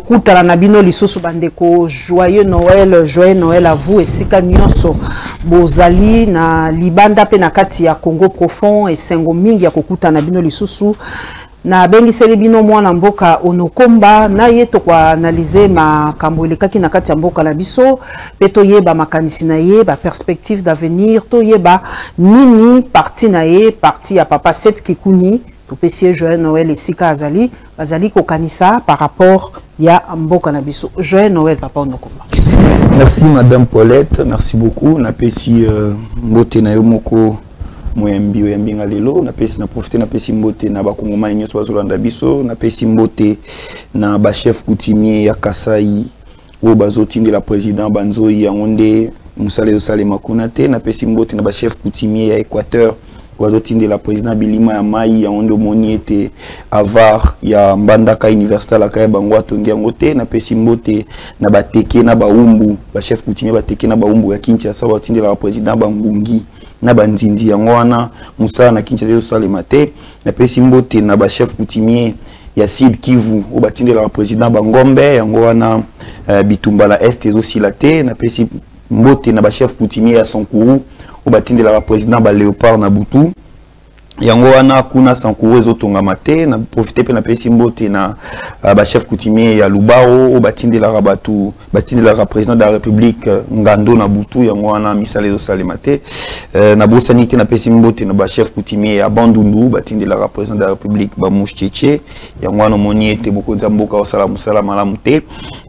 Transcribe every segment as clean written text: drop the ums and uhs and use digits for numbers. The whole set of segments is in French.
Kutala na bino lisusu bandeko, joyeux Noël à vous et sika nyonso bozali na libanda pe na kati ya Congo profond et sengo mingi ya kokuta na bino lisusu na bengiseli bino mwana mboka onokomba na yeto kwa analyser makambo elekaki na kati ya mboka na biso pe toyeba makanisi na ye ba perspective d'avenir toyeba nini parti na ye parti ya papa Seth Kikuni topesier joyeux Noël et sika azali bazali kokanisa par rapport ya mboka na biso. Joyeux Noël papa onokomba. Merci madame Paulette, merci beaucoup. Na pesi mbote na yo moko moyembi oyembi ngalelo, na pesi na profiter na pesi mbote na bakongomani nyonso bazolanda biso, na pesi mbote na ba chef coutumier ya Kasai o bazotindi la président Banzoi ya Onde Musale Osale Makunate, na pesi mbote na ba chef coutumier ya Équateur de la président Bilima ya Mai ya Ondo Moniete Avar ya Mbandaka Université la Kaya Bangwa Tongi Ngote na pesi mbote na bateke na baumbu ba chef coutumier bateke na baumbu ya Kinshasa watinde la président Bangungi na banzinzi ya ngwana Musa na Kinshasa yo salemate na pesi mbote na ba chef coutumier ya Sud Kivu o batinde la président Bangombe ya ngwana Bitumba la Est aussi la te na pesi mbote na ba chef coutumier ya Sankuru au batinde la président ba Léopard na Butu yango wana kuna Sankuru ezotonga mate na profiter pe na pesi mbote na ba chef coutumier ya Lubao au batinde la rabatu batinde la président de la République Ngando na Butu yango wana misale zo salemate na bosanité na pesi mbote na ba chef coutumier ya Bandundu batinde la président de la République ba Moucheche yango wana moniete boko tamboka osala musala malamu te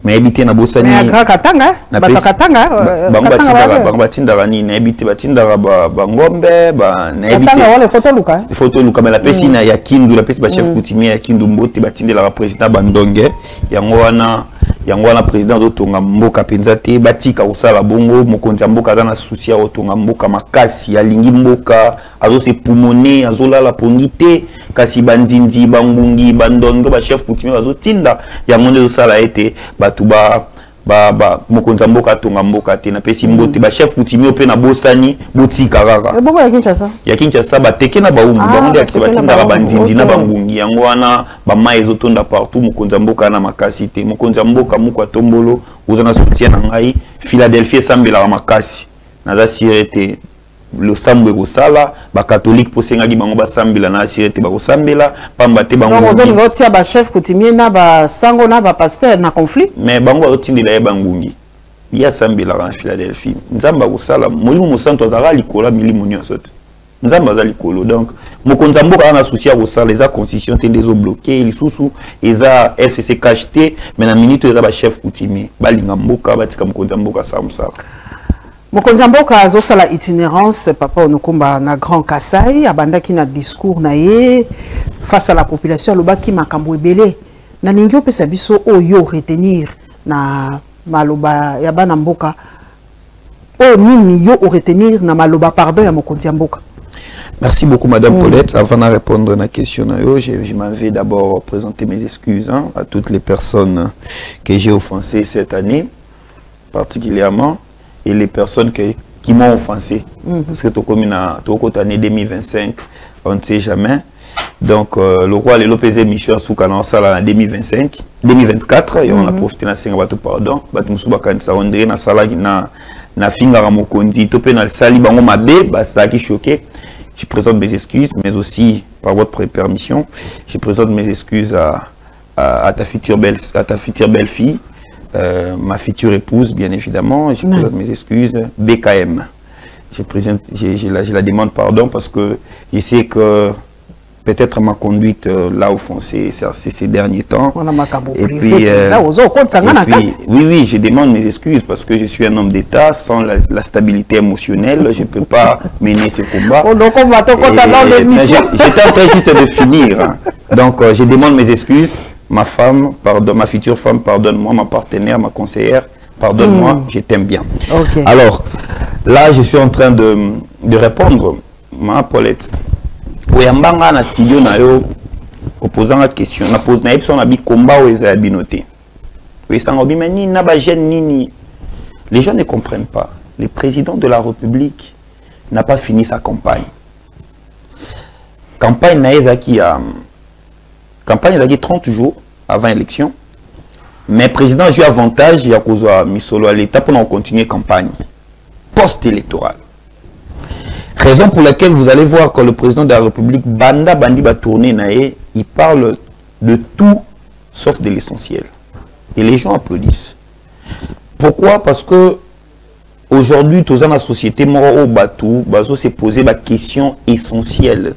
mais habité na bosanité na Katanga batakatanga bango batinda rani na habité batinda ba Ngombe ba na habité wala photo luka photo luka mais la pesi na ya Kindu la pesi ba chef coutumier ya Kindu mbote batinde la président Bandonge yango wana président zotonga mboka penza te batika osala bongo mokonzi mboka za na souci ya otonga mboka makasi ya lingi mboka azo se pulmoner azolala pongite kasi banzinzi bangungi bandonge ba chef coutumier bazotinda yango nde osala ete batu mokonzi mboka tonga mboka te na pesi mbote ba chef coutumier pe na bosani botika kaka bongo ya Kinshasa bateke na baumbu bango nde akisa batinda banzinzi na bangungi yango wana ba mai ezotonda partout mokonzi mboka na makasi te mokonzi mboka moko atombolo ozana soutien na ngai Philadelphie sambela makasi naza sirete le sambo ekosala ba catholique posengaki bango basambela na sirete bakosambela pamba te bango ozolinga otia ba chef coutumier na ba sango na ba pasteur na conflit mais bango otindela ye bangungi ya sambela na Philadelphie nzamba kosala molimo mosanto azala likola milimo nyonso te nzamba azali kolo donc mokonzi mboka ana souci ya kosala eza constitution te ndezo bloqué lisusu eza FCC cacheté mais na minute eza ba chef coutumier balinga mboka batika mokonzi mboka sa musala mokonzi mboka azosala itinérance papa onokomba na Grand Kasai abandaki na discours na ye face à la population alobaki makambo ebele na ningi opesa biso oyo retenir na maloba ya bana mboka o nini yo retenir na maloba pardon ya mokonzi mboka. Merci beaucoup Madame Paulette. Avant de répondre à la question, je m'en vais d'abord présenter mes excuses à toutes les personnes que j'ai offensées cette année, particulièrement, et les personnes qui m'ont offensé. Parce que toute année 2025, on ne sait jamais. Donc, le roi de l'OPZ mission sous canon en 2024, et on a profité de la pardon. Na finga ramokondi topé na sali bango mabe basta qui choqué. Je présente mes excuses, mais aussi par votre permission, je présente mes excuses à ta future belle-fille, ma future épouse bien évidemment. Je présente mes excuses BKM. Je la demande pardon parce que je sais que peut-être ma conduite l'a offensé ces derniers temps. Et puis, oui, je demande mes excuses parce que je suis un homme d'État sans la stabilité émotionnelle. Je ne peux pas mener ce combat. J'étais en train juste de finir. Donc, je demande mes excuses. Ma femme, pardon, ma future femme, pardonne-moi, ma partenaire, ma conseillère, pardonne-moi, je t'aime bien. Okay. Alors, là, je suis en train de répondre, ma Paulette. Oyambanga na studio na yo opposant la question, on a posé un combat où ils ont binoté. Oui, ça mais ni ni. Les gens ne comprennent pas. Le président de la République n'a pas fini sa campagne. Campagne qui a 30 jours avant l'élection. Mais le président a eu avantage, il y a cause à Misolo à l'État pour continuer campagne post-électorale. Raison pour laquelle vous allez voir que le président de la République, Banda Bandi va tourner, il parle de tout sauf de l'essentiel. Et les gens applaudissent. Pourquoi? Parce que aujourd'hui, dans la société, Bazo s'est posé la question essentielle.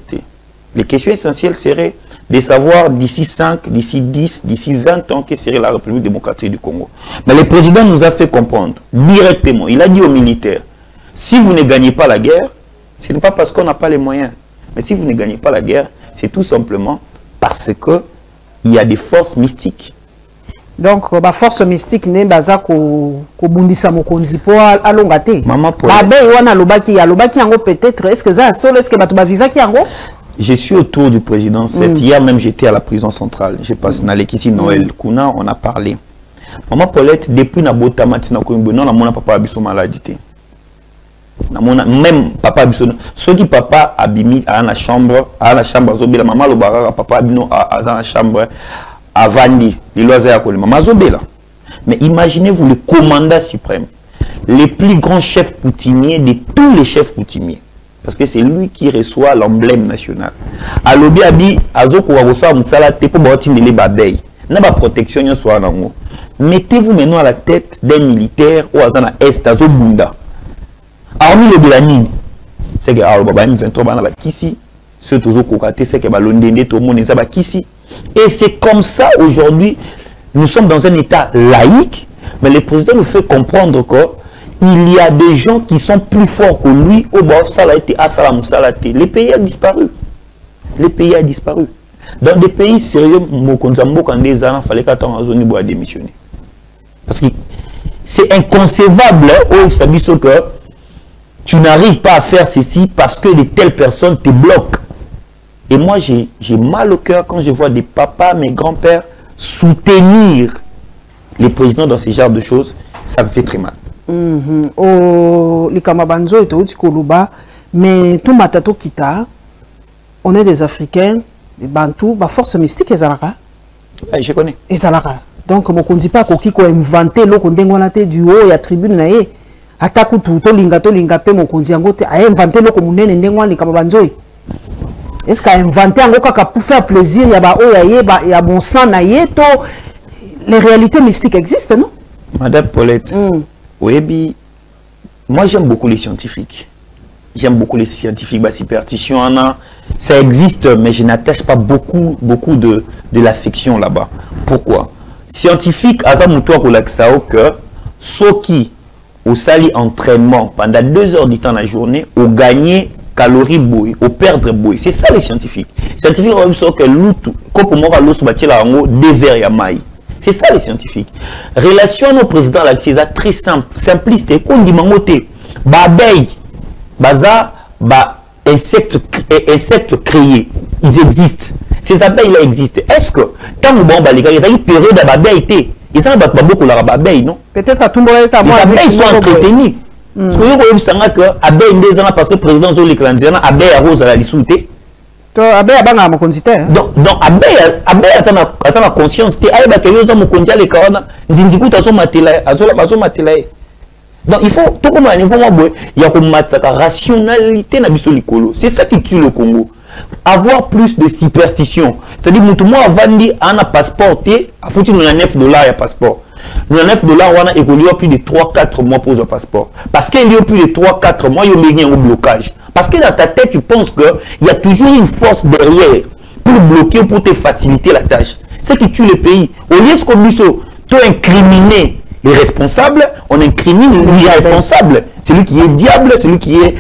Les questions essentielles seraient de savoir d'ici 5, d'ici 10, d'ici 20 ans, que serait la République démocratique du Congo. Mais le président nous a fait comprendre directement, il a dit aux militaires, si vous ne gagnez pas la guerre, ce n'est pas parce qu'on n'a pas les moyens. Mais si vous ne gagnez pas la guerre, c'est tout simplement parce qu'il y a des forces mystiques. Donc, la force mystique n'est pas ça qu'on bundisa mokonzi pour alongate. Maman pour peut-être, est-ce que ça seul, est-ce que tu vivre qui en Je suis autour du président. Hier même, j'étais à la prison centrale. Je passe dans l'équipe Noël. Kuna, on a parlé. Maman Paulette, depuis na bota matina ko non na mona papa abiso maladie. Na mona même papa abiso. Ceux qui papa abimi à la chambre zobela maman lo baraka papa abino à la chambre à Vandi, les lois à Kolema. Maman zobela. Mais imaginez-vous le commandant suprême, le plus grand chef coutumier de tous les chefs coutumiers. Parce que c'est lui qui reçoit l'emblème national. À l'obi abi azoko wa bosa mtsala te po botine les babay. Na ba protection yo soit nango. Mettez-vous maintenant à la tête d'un militaire ou azana est azo bunda. Hormis le Belanine, c'est que alors baba M23 bana ba kisi, ce tozo kokate c'est que ba londende to moneza ba kisi. Et c'est comme ça aujourd'hui, nous sommes dans un état laïque, mais le président nous fait comprendre que il y a des gens qui sont plus forts que lui. Le pays a disparu. Le pays a disparu. Dans des pays sérieux, il fallait qu'attendre à démissionner. Parce que c'est inconcevable que tu n'arrives pas à faire ceci parce que de telles personnes te bloquent. Et moi, j'ai mal au cœur quand je vois des papas, mes grands-pères soutenir les présidents dans ce genre de choses. Ça me fait très mal. Les Kamabanzo et tout Koluba, mais tout matato kita, on est des Africains, des Bantous, bah force mystique et Zalaka. Oui, je connais. Et Zalaka. Donc, on ne dit pas qu'on a inventé l'eau qu'on a du haut et à tribune naé. Attaque tout, lingato lingape, mon konziangote, a inventé l'eau comme on est n'engouan les Kamabanzo. Est-ce qu'a inventé un gars pour faire plaisir, il y a bon sang naé, les réalités mystiques existent, non? Madame Paulette. Oui, moi j'aime beaucoup les scientifiques. J'aime beaucoup les scientifiques. Bah, superstition, ça existe, mais je n'attache pas beaucoup de l'affection là-bas. Pourquoi? Scientifique, Azamuto Kolakisao, que ceux qui au sali entraînement pendant 2 heures du temps la journée, ont gagné calories bouilles, ont perdre bouilles. C'est ça les scientifiques. Les scientifiques ont dit que l'outou, comme pour moi, l'eau se bâtit là en haut, des verres et maïs. C'est ça les scientifiques. Relation au président c'est très simple, simpliste. Et qu'on dit mangoté, abeilles, baza, insectes créés, ils existent. Ces abeilles là existent. Est-ce que tant que bon les gars, il y a une période d'abeilles, ils ont beaucoup d'abeilles, non? Peut-être à tout le monde. Les abeilles sont entretenues. Parce que vous savez que abeilles des ans parce que le président Zoli Klandiana abeilles rose à la lissoute. Donc, abeille a la conscience que donc il faut tout comme il y a une rationalité c'est ça qui tue le Congo. Avoir plus de superstition, c'est-à-dire que moi avant dit on a passeport à foutu $9 à passeport. $9 on a évolué plus de 3-4 mois pour le passeport parce qu'il y a plus de 3-4 mois il y a un blocage. Parce que dans ta tête, tu penses qu'il y a toujours une force derrière pour bloquer, pour te faciliter la tâche. C'est qui tue le pays. Au lieu de incriminer les responsables, on incrimine l'irresponsable. Celui qui est diable, celui qui est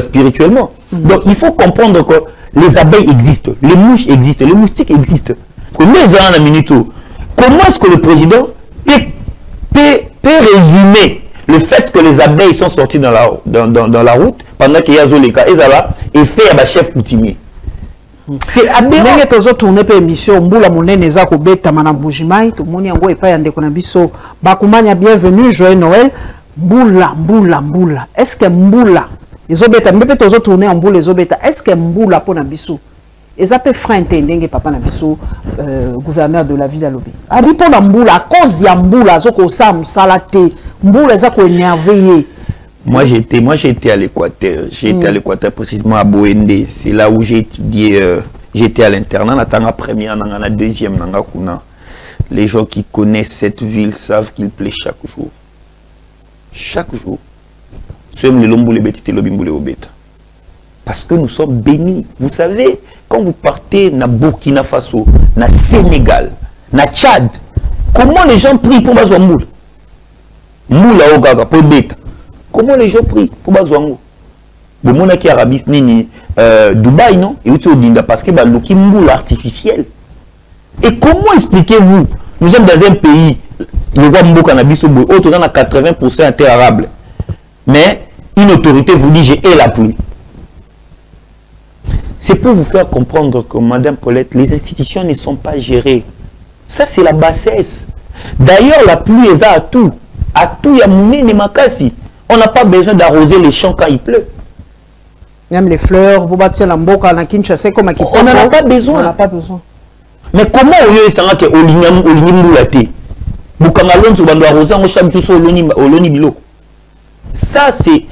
spirituellement. Donc il faut comprendre que les abeilles existent, les mouches existent, les moustiques existent. Comment est-ce que le président peut résumer le fait que les abeilles sont sorties dans la route pendant qu'il y a Zoleka et Zala et fait un chef coutumier. C'est aberrant. Ndenge tozo tourner pe émission mbula monene za ko beta mana mbujimai to moni yango epa ya ndeko na biso bakumanya bienvenue joyeux Noël mbula est-ce que mbula ezobeta mbepe tozo tourner en mbula ezobeta est-ce que mbula pona biso ezape frein te ndenge papa na biso gouverneur de la ville alobi abi pona mbula à cause ya mbula zoko sa musala te mbula za ko énerver. Moi j'étais à l'Équateur, j'étais à l'Équateur précisément à Boende, c'est là où j'ai étudié, j'étais à l'internat, la première, la deuxième, les gens qui connaissent cette ville savent qu'il plaît chaque jour. Chaque jour. Parce que nous sommes bénis. Vous savez, quand vous partez na Burkina Faso, na Sénégal, na Tchad, comment les gens prient pour Bazouan Moula? Moula Ogaga, pour bête. Comment les gens prient pour Bazouango? Le monde qui Arabie, Dubaï, non? Et où parce que l'ouki moule artificiel. Et comment expliquez-vous? Nous sommes dans un pays, le roi Mbou Cannabis, autre dans 80% interarable. Mais une autorité vous dit j'ai la pluie. C'est pour vous faire comprendre que, Madame Paulette, les institutions ne sont pas gérées. Ça, c'est la bassesse. D'ailleurs, la pluie est à tout. À tout, il y a Mouné et Makassi. On n'a pas besoin d'arroser les champs quand il pleut. Même les fleurs, vous battez la mboka, la Kinshasa, comme à on n'en a pas besoin. On n'a pas besoin. Mais comment on y est que Olini Boukangalon, tu vas arroser chaque jour sur Oloni Bilo. Ça, c'est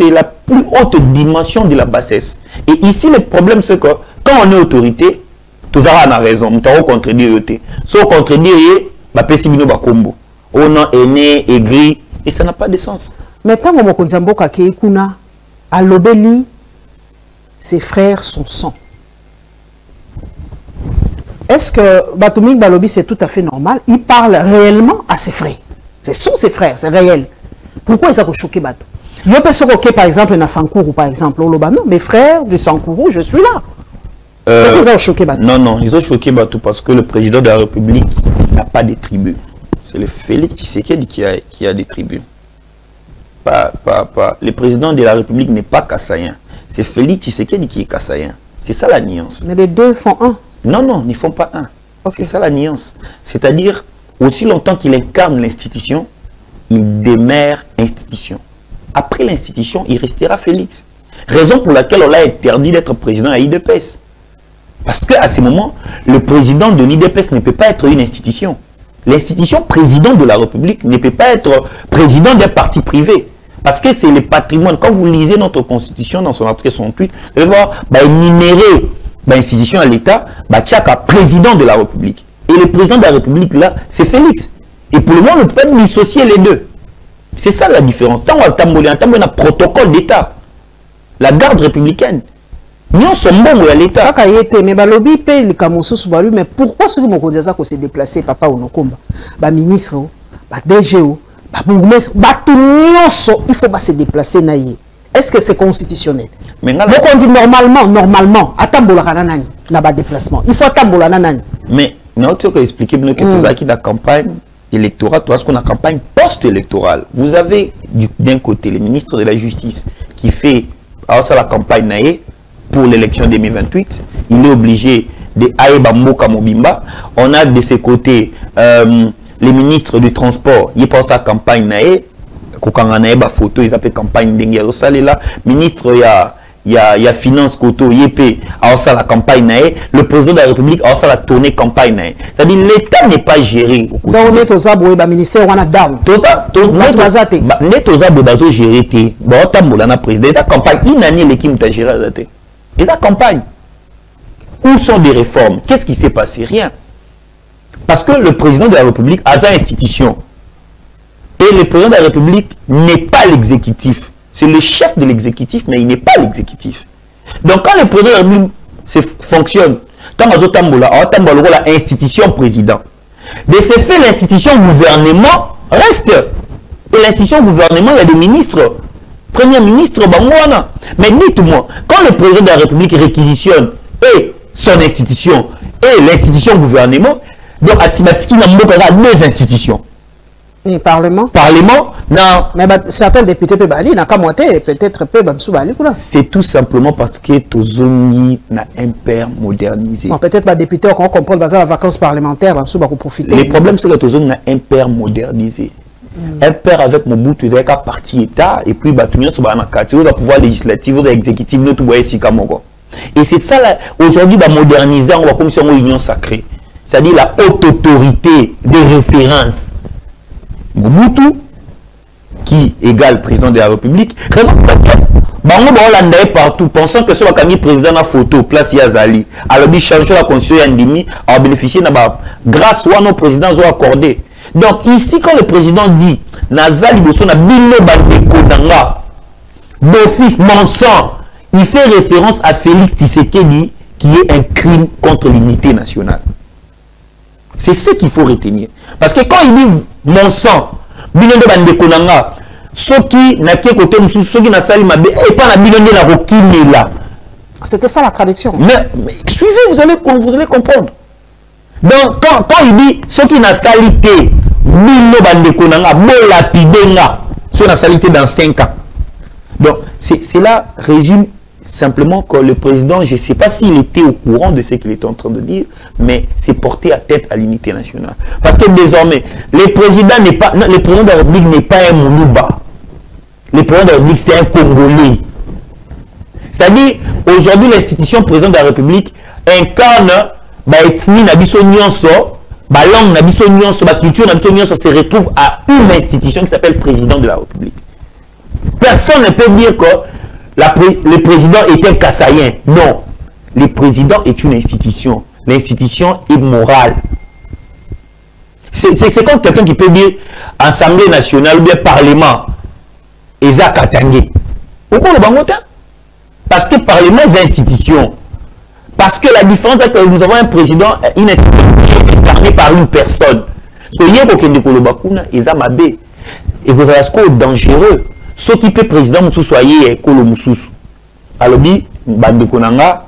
la plus haute dimension de la bassesse. Et ici, le problème, c'est que quand on est autorité, tout ça, on a raison. On t'a contredire. Si on contredire, on va pessimiser le combo. On a aîné, aigri. Et ça n'a pas de sens. Mais tant que Mokonzambo Kakekuna, à l'Obéli, ses frères sont sang. Est-ce que Batoumik Balobi, c'est tout à fait normal? Il parle réellement à ses frères. Ce sont ses frères, c'est réel. Pourquoi ils ont choqué Batou? Il peut se choquer par exemple dans Sankourou, par exemple. Non, mes frères du Sankourou, je suis là. Pourquoi ils ont choqué Batou? Non, ils ont choqué Batou parce que le président de la République n'a pas de tribus. C'est le Félix Tshisekedi qui a des tribus. Le président de la République n'est pas kassaïen. C'est Félix Tshisekedi qui est kassaïen. C'est ça la nuance. Mais les deux font un. Non, ils ne font pas un. Okay. C'est ça la nuance. C'est-à-dire, aussi longtemps qu'il incarne l'institution, il demeure institution. Après l'institution, il restera Félix. Raison pour laquelle on l'a interdit d'être président à l'IDPS. Parce qu'à ce moment, le président de l'IDPS ne peut pas être une institution. L'institution président de la République ne peut pas être président d'un parti privé. Parce que c'est le patrimoine. Quand vous lisez notre constitution dans son article 68, vous allez voir, énumérer l'institution à l'État, tchaka président de la République. Et le président de la République, là, c'est Félix. Et pour le moment, on ne peut pas dissocier les deux. C'est ça la différence. Tant qu'on a un protocole d'État, la garde républicaine, nous sommes bons à l'État. Mais Balobi paye le Kamoussou Soubalu, mais pourquoi ceux qui m'ont dit que c'est déplacé, papa ou non, ministre, DGO, il faut pas se déplacer. Est-ce que c'est constitutionnel? Donc on dit normalement, attends là-bas déplacement. Il faut attendre nanani. Mais non, tu as expliqué que tu as qui la campagne électorale, toi ce qu'on a campagne post-électorale. Vous avez d'un côté le ministre de la Justice qui fait alors ça la campagne pour l'élection 2028, il est obligé de Aïba Mboka Mobimba. On a de ses côtés les ministres du transport, il pense à la campagne naé, Kokanganaïba photo, ils appellent campagne d'Engero Salela, ministre il y a finance Koto, Yépé, alors ça la campagne naé, le président de la République, alors ça la tournée campagne naé. C'est-à-dire l'État n'est pas géré. Donc on est aux abos, le ministère, on a down. Net aux abos, bazo géré, bah on t'a la président, la campagne, il année l'équipe t'a géré. Et la campagne, où sont les réformes? Qu'est-ce qui s'est passé? Rien. Parce que le président de la République a sa institution. Et le président de la République n'est pas l'exécutif. C'est le chef de l'exécutif, mais il n'est pas l'exécutif. Donc quand le président de la République fonctionne, quand on a l'institution président, de ce fait, l'institution gouvernement reste. Et l'institution gouvernement, il y a des ministres. Premier ministre, mais dites-moi, quand le président de la République réquisitionne et son institution et l'institution gouvernement, donc à Timatiki, il y a deux institutions. Le Parlement. Non. Mais certains députés peuvent aller, peut-être c'est tout simplement parce que Tozongi n'a un père modernisé. Bon, peut-être les députés ont compris les vacances parlementaires, pour profiter. Le problème, c'est que Tozongi n'a un père modernisé. Un père avec Mobutu, il a parti État, et puis il va pouvoir législatif, exécutif, et c'est ça, aujourd'hui, va moderniser, on va comme si on a une union sacrée. C'est-à-dire la haute autorité de référence. Mobutu, qui égale président de la République, raison pour laquelle on l'a partout, pensant que ce soit le président de la photo, place Yazali, alors il change la constitution Yandimi, a bénéficié grâce à nos présidents ont accordé. Donc ici, quand le président dit Nazali Bosso na bino bandekonanga d'office mensonge, il fait référence à Félix Tshisekedi qui est un crime contre l'unité nationale. C'est ce qu'il faut retenir. Parce que quand il dit mon sang, bino de bandekonanga, ceux qui n'a qu'à côté de ceux qui n'a sali mabe et pas la bino de la rokine là. C'était ça la traduction. Mais suivez, vous allez comprendre. Donc quand il dit ceux qui n'a salité, bino bandekonanga, bo lapidenga, ceux qui n'a salité dans 5 ans. Donc cela résume simplement que le président, je ne sais pas s'il était au courant de ce qu'il était en train de dire, mais c'est porté à tête à l'unité nationale. Parce que désormais, le président de la République n'est pas un Moulouba. Le président de la République, c'est un Congolais. C'est-à-dire, aujourd'hui, l'institution président de la République incarne l'ethnie nabiso nyonso, la langue nabiso nyonso, la culture nabiso nyonso se retrouve à une institution qui s'appelle président de la République. Personne ne peut dire que le président est un Kassaïen. Non. Le président est une institution. L'institution est morale. C'est comme quelqu'un qui peut dire Assemblée nationale ou bien Parlement. Eza Katangé. Pourquoi le bangotin? Parce que Parlement est une institution. Parce que la différence est que nous avons un président, une institution incarnée par une personne. Soyez que Bakuna, Eza Mabé. Et vous avez ce dangereux. Ce qui peut président Moussou soyez Kolo Moussou. Alors dit bande konanga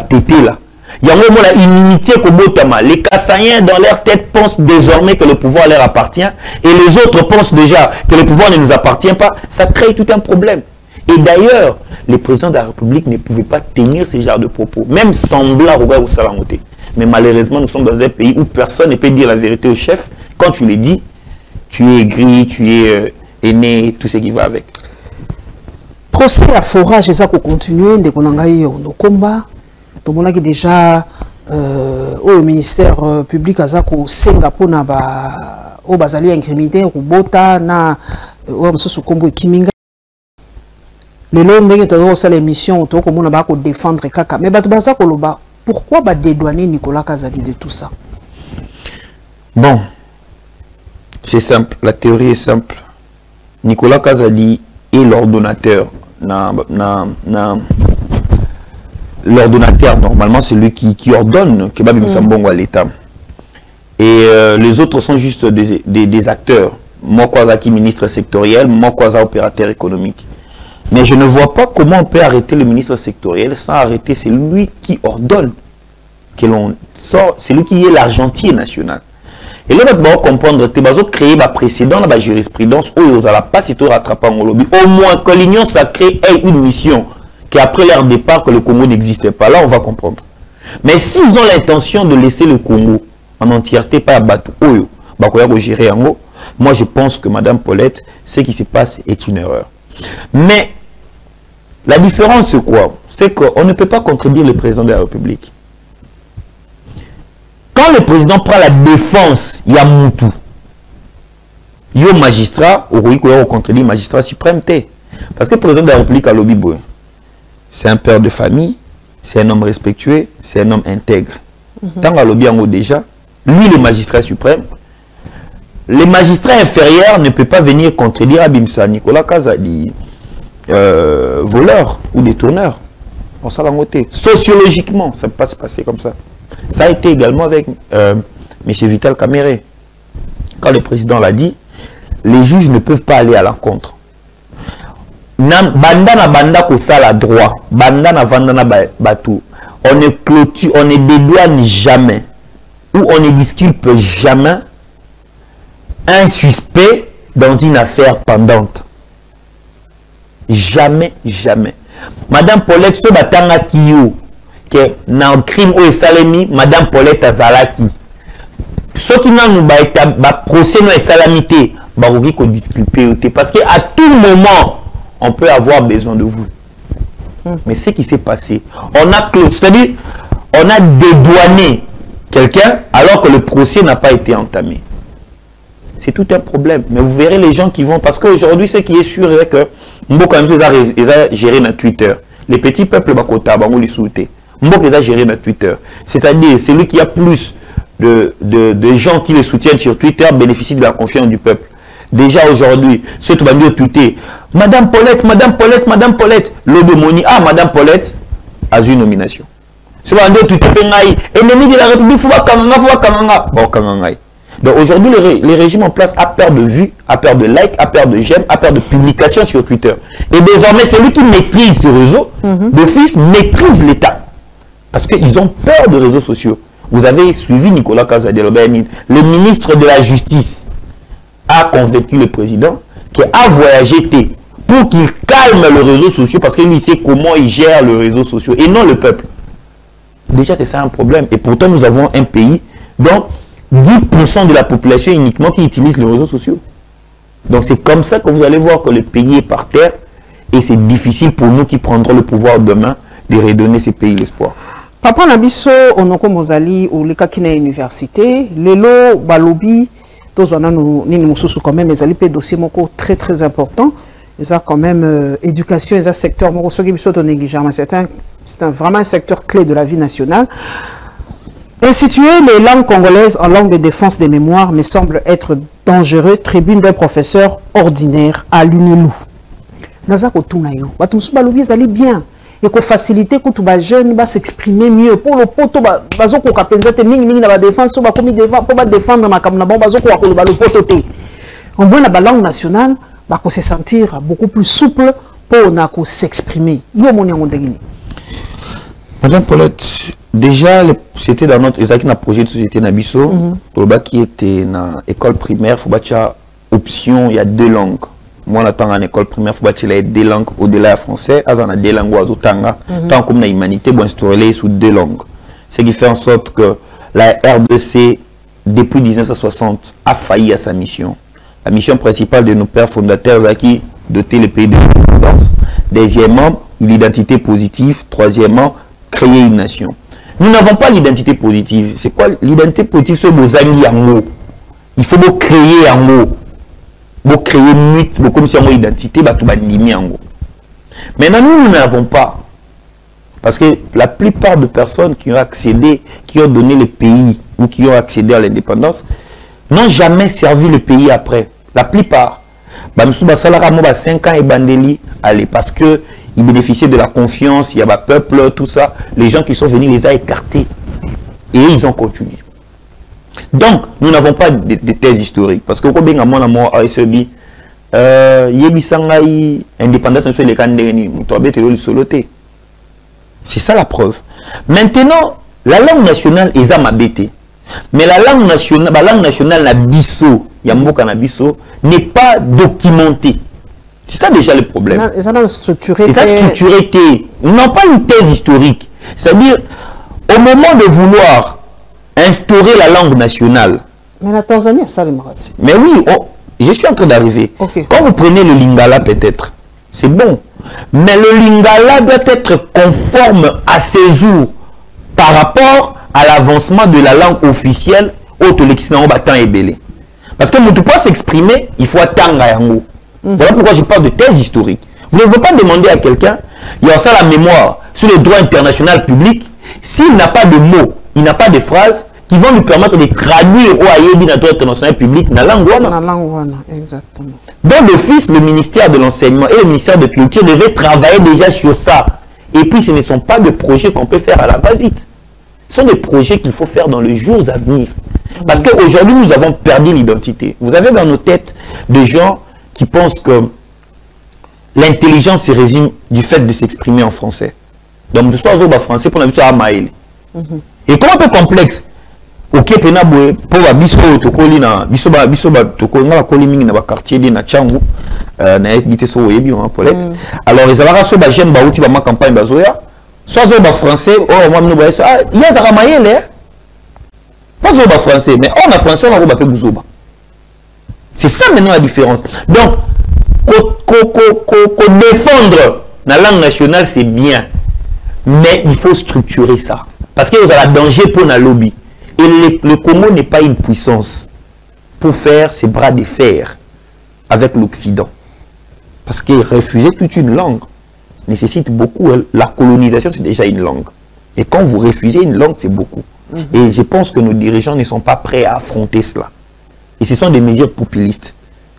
tété là. Il y a la inimitié Kobotama. Les Kassaïens dans leur tête pensent désormais que le pouvoir leur appartient et les autres pensent déjà que le pouvoir ne nous appartient pas. Ça crée tout un problème. Et d'ailleurs, le président de la République ne pouvait pas tenir ce genre de propos, même semblant au Salamoté. Mais malheureusement, nous sommes dans un pays où personne ne peut dire la vérité au chef. Quand tu le dis, tu es aigri, tu es aîné, tout ce qui va avec. Procès à forage, c'est ça qu'on continue, de nos combats. Tout le monde a déjà au ministère public à Singapour au Bazali incriminé, au Bota, na au Moussou Kombo et Kiminga. Le long de l'émission, tout le monde a défendre Kaka. Mais pourquoi dédouaner Nicolas Kazadi de tout ça? Bon, c'est simple, la théorie est simple. Nicolas Kazadi est l'ordonnateur. L'ordonnateur, normalement, c'est lui qui ordonne Kebab Msambongo à l'État. Et les autres sont juste des acteurs. Mokwazaki, ministre sectoriel, Mokwaza, opérateur économique. Mais je ne vois pas comment on peut arrêter le ministre sectoriel sans arrêter celui qui ordonne que l'on sort, c'est lui qui est l'argentier national. Et là, on va comprendre que tu créer ma précédent, la jurisprudence, où ils n'ont pas si tout rattrapé en lobby. Au moins que l'Union sacrée ait une mission, qu'après leur départ, que le Congo n'existait pas. Là, on va comprendre. Mais s'ils ont l'intention de laisser le Congo en entièreté, pas à Batou, gérer en haut, moi je pense que Madame Paulette, ce qui se passe est une erreur. Mais la différence, c'est quoi? C'est qu'on ne peut pas contredire le président de la République. Quand le président prend la défense, il y a Moutou. Il y a un magistrat, au contredit magistrat suprême. Parce que le président de la République a lobby, c'est un père de famille, c'est un homme respectueux, c'est un homme intègre. Tant qu'à lobby en haut déjà, lui, le magistrat suprême, les magistrats inférieurs ne peuvent pas venir contredire Abimsa Nicolas Kazadi, voleur ou détourneur. On s'en va voter. Sociologiquement, ça ne peut pas se passer comme ça. Ça a été également avec M. Vital Kamere. Quand le président l'a dit, les juges ne peuvent pas aller à l'encontre. Banda na banda ko sala droit, banda na vanda na batou. On ne clôture, on ne dédouane jamais, ou on ne disculpe jamais un suspect dans une affaire pendante. Jamais, jamais. Madame Paulette, ce batanga kiyo, que dans le crime où salami, Madame Paulette azalaki. Ce qui n'a pas procès non salamité, bah vous voyez qu'on disculpe parce que à tout moment, on peut avoir besoin de vous. Mais ce qui s'est passé, on a clos, c'est-à-dire, on a dédouané quelqu'un alors que le procès n'a pas été entamé. C'est tout un problème. Mais vous verrez les gens qui vont... Parce qu'aujourd'hui, ce qui est sûr, c'est que Mbok a géré dans Twitter. Les petits peuples, Bakota, Bango, les souhaités. Mbok a géré dans Twitter. C'est-à-dire, celui qui a plus de gens qui le soutiennent sur Twitter bénéficie de la confiance du peuple. Déjà aujourd'hui, ceux qui vont tweeter Madame Paulette, Madame Paulette, Madame Paulette. L'Obémoni, ah, Madame Paulette a une nomination. Ce qui vont tweeter ennemi de la République, il faut pas Kamanga. Bon, Kamanga. Donc aujourd'hui, les régimes en place a peur de vues, a peur de likes, a peur de j'aime, a peur de publications sur Twitter. Et désormais, celui qui maîtrise ce réseau, d'office, maîtrise l'État. Parce qu'ils ont peur de réseaux sociaux. Vous avez suivi Nicolas Kazadiel, le ministre de la Justice a convaincu le président qui a voyagé pour qu'il calme les réseaux sociaux parce qu'il sait comment il gère les réseaux sociaux et non le peuple. Déjà, c'est ça un problème. Et pourtant, nous avons un pays dont 10% de la population uniquement qui utilise les réseaux sociaux. Donc c'est comme ça que vous allez voir que le pays est par terre et c'est difficile pour nous qui prendrons le pouvoir demain de redonner ces pays l'espoir. Papa Nabiso, Onoko Mozali, ou le Kakina Université, Lelo, Balobi, tous on a nous quand même, les alipés dossiers moko très très important. Ils ont quand même éducation, ils ont secteur moko ceux qui sont négligeables. C'est vraiment un secteur clé de la vie nationale. Instituer les langues congolaises en langue de défense des mémoires me semble être dangereux. Tribune d'un professeur ordinaire à l'UNELU. Nazako Tunayo, Batumsu Balobi, ils allaient bien. Et qu'on facilite que tous les jeunes va s'exprimer mieux. Pour le poteau, bazo ko kapenza te mingi mingi na ba défense, so ba komi défendre, pour ba défendre ma kamna bon bazo ko akolo ba le poteau te. En bon la langue nationale, ba ko se sentir beaucoup plus souple pour na ko s'exprimer. Yo moni en ndengini. Madame Paulette, déjà c'était dans notre projet de société Nabiso, pour le qui était dans l'école primaire, il faut bâtir option, il y a 2 langues. Moi, j'attends en école primaire, il faut bâtir 2 langues au-delà du français. Il y a 2 langues au Tanga. Tant comme l'humanité, il faut instaurer sous 2 langues. Ce qui fait en sorte que la RDC, depuis 1960, a failli à sa mission. La mission principale de nos pères fondateurs, c'est qui doter le pays de l'indépendance. Deuxièmement, l'identité positive. Troisièmement, créer une nation. Nous n'avons pas l'identité positive. C'est quoi l'identité positive? C'est Bozangi en mots. Il faut créer en mots. Pour créer une mythe, comme si on a une identité, bah tout va nimer en gros. Maintenant, nous n'avons pas. Parce que la plupart des personnes qui ont accédé, qui ont donné le pays ou qui ont accédé à l'indépendance, n'ont jamais servi le pays après. La plupart. Bah, M. Bassalara, moi, 5 ans et Bandeli, allez, parce que ils bénéficiaient de la confiance, il y a un peuple, tout ça. Les gens qui sont venus les a écartés. Et ils ont continué. Donc, nous n'avons pas de thèse historique. Parce que quand on a mon amour à SEB, indépendance, c'est ça la preuve. Maintenant, la langue nationale est à m'abêter. Mais la langue nationale, la biso, n'est pas documentée. C'est ça déjà le problème. Ils ont structuré. Non, pas une thèse historique. C'est-à-dire, au moment de vouloir instaurer la langue nationale. Mais la Tanzanie a ça les Maroc. Mais oui, je suis en train d'arriver. Okay. Quand vous prenez le lingala peut-être, c'est bon. Mais le lingala doit être conforme à ses jours par rapport à l'avancement de la langue officielle au Tolekistan Batan et Belé. Parce que pour ne pas s'exprimer, il faut attendre à Yango. Voilà pourquoi je parle de thèse historique. Vous ne pouvez pas demander à quelqu'un, il y a ça la mémoire sur le droit international public, s'il n'a pas de mots, il n'a pas de phrases qui vont lui permettre de traduire au Aïebi dans le droit international public dans la langue. Exactement. Dans l'office, le ministère de l'enseignement et le ministère de la culture devaient travailler déjà sur ça. Et puis ce ne sont pas des projets qu'on peut faire à la va-vite. Ce sont des projets qu'il faut faire dans les jours à venir. Parce qu'aujourd'hui, nous avons perdu l'identité. Vous avez dans nos têtes des gens qui pensent que l'intelligence se résume du fait de s'exprimer en français. Donc, de soit français pour la à Maël. Et comme un peu complexe, ok pena boye pour ba biso tokoli na biso ba tokoli na koli mingi na ba quartier de na Tchangu na ebité so oyebi on Paulette. Alors les avara so ba jeune ba outi ba ma campagne bazoya soit zo ba français oh moi no ba ça il y a za mayele pas zo ba français mais on a français on a ba pe buzoba. C'est ça maintenant la différence. Donc défendre la langue nationale c'est bien mais il faut structurer ça parce que vous avez un danger pour la lobby. Et le Congo n'est pas une puissance pour faire ses bras de fer avec l'Occident. Parce que refuser toute une langue nécessite beaucoup. La colonisation, c'est déjà une langue. Et quand vous refusez une langue, c'est beaucoup. Et je pense que nos dirigeants ne sont pas prêts à affronter cela. Et ce sont des mesures populistes.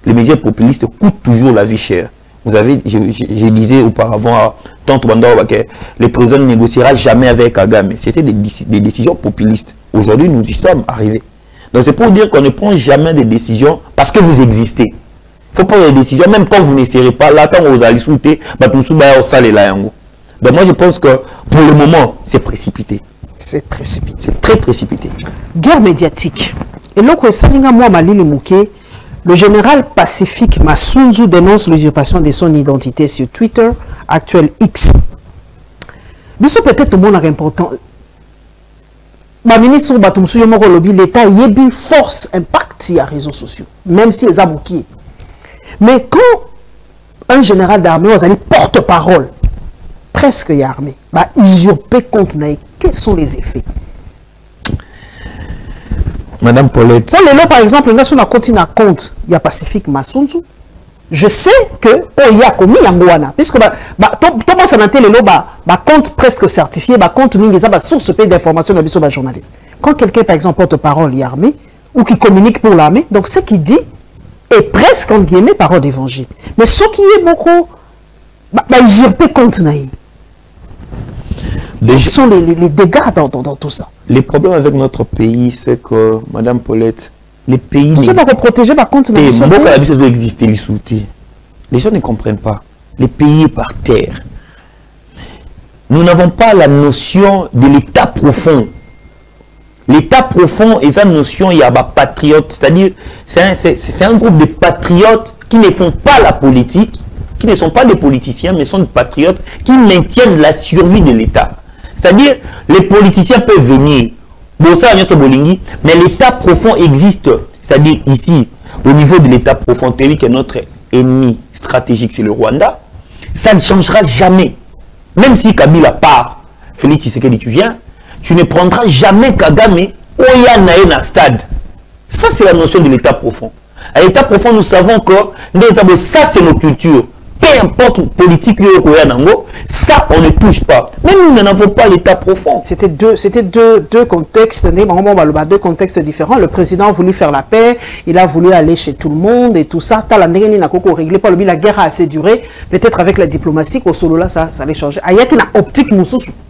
Les mesures populistes coûtent toujours la vie chère. Vous avez, je disais auparavant, que le président ne négociera jamais avec Kagame. C'était des décisions populistes. Aujourd'hui, nous y sommes arrivés. Donc c'est pour dire qu'on ne prend jamais des décisions parce que vous existez. Il faut prendre des décisions, même quand vous ne serez pas là, quand vous allez souhaiter, donc moi je pense que pour le moment, c'est précipité. C'est précipité. C'est très précipité. Guerre médiatique. Et là, le général Pacifique Massunzu dénonce l'usurpation de son identité sur Twitter, actuel X. Mais c'est peut-être le monde important. Le ministre l'État y a une force, impact sur les réseaux sociaux, même si les hommes qui. Mais quand un général d'armée, vous allez porte-parole, presque armé, usurper contre Naïk, quels sont les effets? Madame Paulette. Pour les lots, par exemple, on a continué à compte, il y a Pacifique Massunzu. Je sais que il y a commis Yangouana. Puisque tout le monde s'en les lots, compte presque certifié, compte mingi, source d'information de la journaliste. Quand quelqu'un, par exemple, porte-parole y armé, ou qui communique pour l'armée, donc ce qu'il dit est presque, entre guillemets, parole d'évangile. Mais ce qui est beaucoup, usurper contre Naï. Quels sont les dégâts dans tout ça? Les problèmes avec notre pays, c'est que, Madame Paulette, les pays... Tout ça va protéger par contre... Les gens ne comprennent pas. Les pays par terre. Nous n'avons pas la notion de l'état profond. L'état profond et sa notion, il y a des patriotes. C'est-à-dire, c'est un groupe de patriotes qui ne font pas la politique, qui ne sont pas des politiciens, mais sont des patriotes qui maintiennent la survie de l'État. C'est-à-dire, les politiciens peuvent venir, mais l'état profond existe. C'est-à-dire, ici, au niveau de l'état profond, que notre ennemi stratégique, c'est le Rwanda, ça ne changera jamais. Même si Kabila part, Félix Tshisekedi, tu viens, tu ne prendras jamais Kagame au stade. Ça, c'est la notion de l'état profond. À l'état profond, nous savons que ça, c'est nos cultures. Peu importe politique, ça, on ne touche pas. Mais nous n'avons pas l'état profond. C'était deux contextes, deux contextes différents. Le président a voulu faire la paix, il a voulu aller chez tout le monde et tout ça. La guerre a assez duré. Peut-être avec la diplomatie, au solo là, ça allait changer. Il y a une optique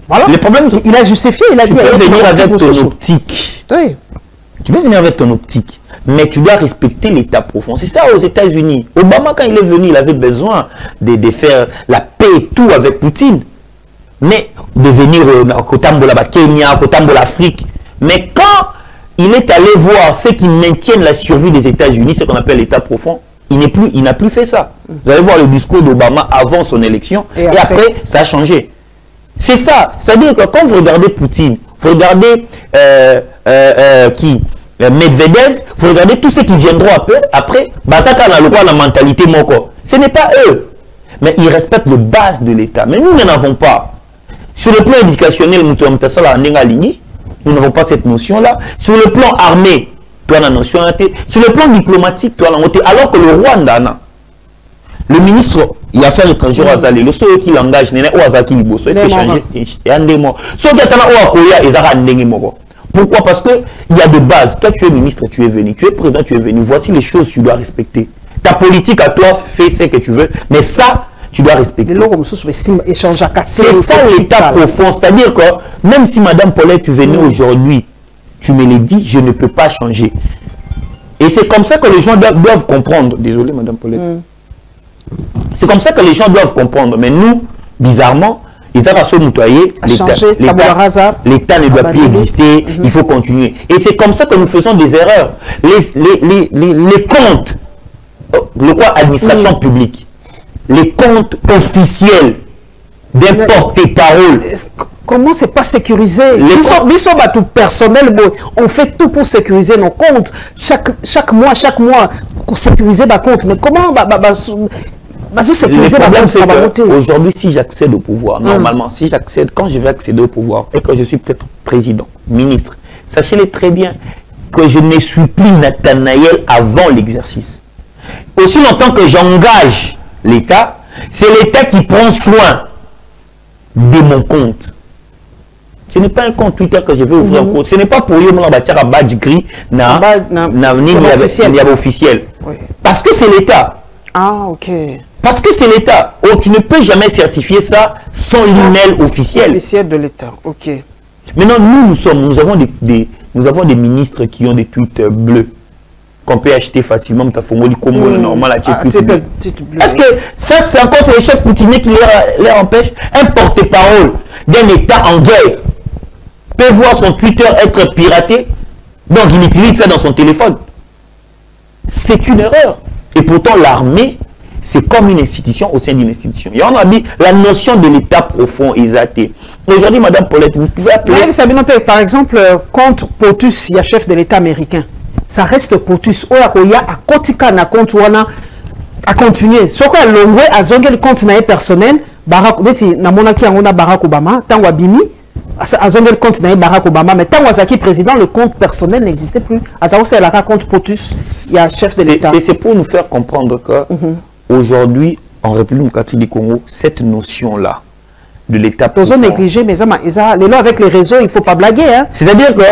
voilà. Le problème, il a justifié, il a dit. Tu peux venir avec ton optique. Oui. Tu peux venir avec ton optique, mais tu dois respecter l'état profond. C'est ça aux États-Unis. Obama, quand il est venu, il avait besoin de faire la paix et tout avec Poutine. Mais de venir au Kotambola, Kenya, au Kotambola, l'Afrique. Mais quand il est allé voir ceux qui maintiennent la survie des États-Unis, ce qu'on appelle l'état profond, il n'a plus fait ça. Vous allez voir le discours d'Obama avant son élection, et après, ça a changé. C'est ça. C'est-à-dire que quand vous regardez Poutine, vous regardez Medvedev, vous regardez tous ceux qui viendront après, la mentalité moko. Ce n'est pas eux. Mais ils respectent les bases de l'État. Mais nous n'en avons pas. Sur le plan éducationnel, nous n'avons pas cette notion-là. Sur le plan armé, notion. Sur le plan diplomatique, alors que le Rwanda, le ministre des Affaires étrangères, le seul qui l'engage, pourquoi? Parce qu'il y a de base. Toi, tu es ministre, tu es venu. Tu es président, tu es venu. Voici les choses que tu dois respecter. Ta politique à toi, fais ce que tu veux. Mais ça, tu dois respecter. C'est ça l'état profond. C'est-à-dire que même si Madame Paulette, tu venais aujourd'hui, tu me l'as dit, je ne peux pas changer. Et c'est comme ça que les gens doivent comprendre. Désolé, Madame Paulette. C'est comme ça que les gens doivent comprendre. Mais nous, bizarrement, Ils ont se nettoyer. L'État ne doit plus exister. Il faut continuer. Et c'est comme ça que nous faisons des erreurs. Les comptes, le quoi administration publique, les comptes officiels d'un porte-parole. Comment c'est pas sécurisé? Tout personnel, on fait tout pour sécuriser nos comptes. Chaque mois, pour sécuriser ma compte. Mais comment sécuriser ma compte? Aujourd'hui, si j'accède au pouvoir, normalement, si j'accède, quand je vais accéder au pouvoir et que je suis peut-être président, ministre, sachez-le très bien que je ne suis plus Nathanaël avant l'exercice. Aussi longtemps que j'engage l'État, c'est l'État qui prend soin de mon compte. Ce n'est pas un compte Twitter que je vais ouvrir en compte. Ce n'est pas pour eux que un badge gris officiel. Oui. Parce que c'est l'État. Ah, ok. Parce que c'est l'État. Oh, tu ne peux jamais certifier ça sans l'email officiel. Officiel de l'État, ok. Maintenant, nous avons des ministres qui ont des tweets bleus qu'on peut acheter facilement. Normal, est-ce que ça, c'est encore les chefs coutumiers qui les empêchent? Un porte-parole d'un État en guerre peut voir son Twitter être piraté, donc il utilise ça dans son téléphone. C'est une erreur. Et pourtant, l'armée, c'est comme une institution au sein d'une institution. Et on a dit la notion de l'État profond est athée. Aujourd'hui, Madame Paulette, vous pouvez appeler... Par exemple, contre POTUS, il y a chef de l'État américain. Ça reste POTUS. Il y a à Kotika, na compte à continuer. Ce qu'on a longué à Zongel compte personnel, Barack Obama, tant Wabimi, à Zongel compte Barack Obama, mais tant Wazaki président, le compte personnel n'existait plus. À Zao, c'est la compte POTUS, il y a chef de l'État. C'est pour nous faire comprendre que aujourd'hui, en République démocratique du Congo, cette notion-là de l'État profond... négligé, mais avec les réseaux, il ne faut pas blaguer. Hein? C'est-à-dire que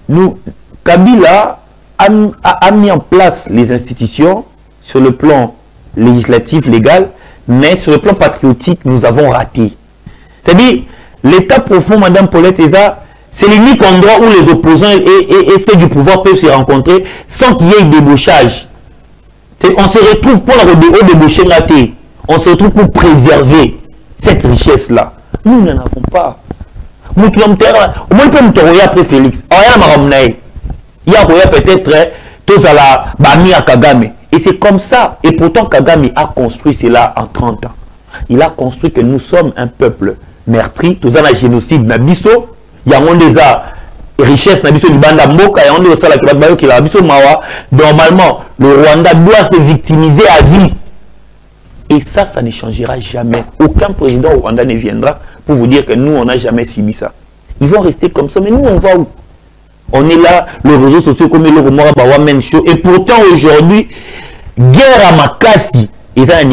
nous, Kabila a mis en place les institutions sur le plan législatif, légal, mais sur le plan patriotique, nous avons raté. C'est-à-dire, l'État profond, Madame Paulette, c'est l'unique endroit où les opposants et ceux du pouvoir peuvent se rencontrer sans qu'il y ait un débauchage. On se retrouve pour le débaucher raté. On se retrouve pour préserver cette richesse-là. Nous n'en avons pas. Au moins, peut nous après Félix. Il y a peut-être tous à la Bami à Kagame. Et c'est comme ça. Et pourtant, Kagame a construit cela en 30 ans. Il a construit que nous sommes un peuple meurtri. Tous à la génocide Nabiso. Il y a des richesses Nabiso du Banda Mboka. Il y a des richesses qui Nabiso Mawa. Normalement, le Rwanda doit se victimiser à vie. Et ça ne changera jamais. Aucun président au Rwanda ne viendra pour vous dire que nous, on n'a jamais subi ça. Ils vont rester comme ça. Mais nous, on va où? On est là, les réseaux sociaux comme le Romora Bawa même show. Et pourtant, aujourd'hui, guerre à Makassi.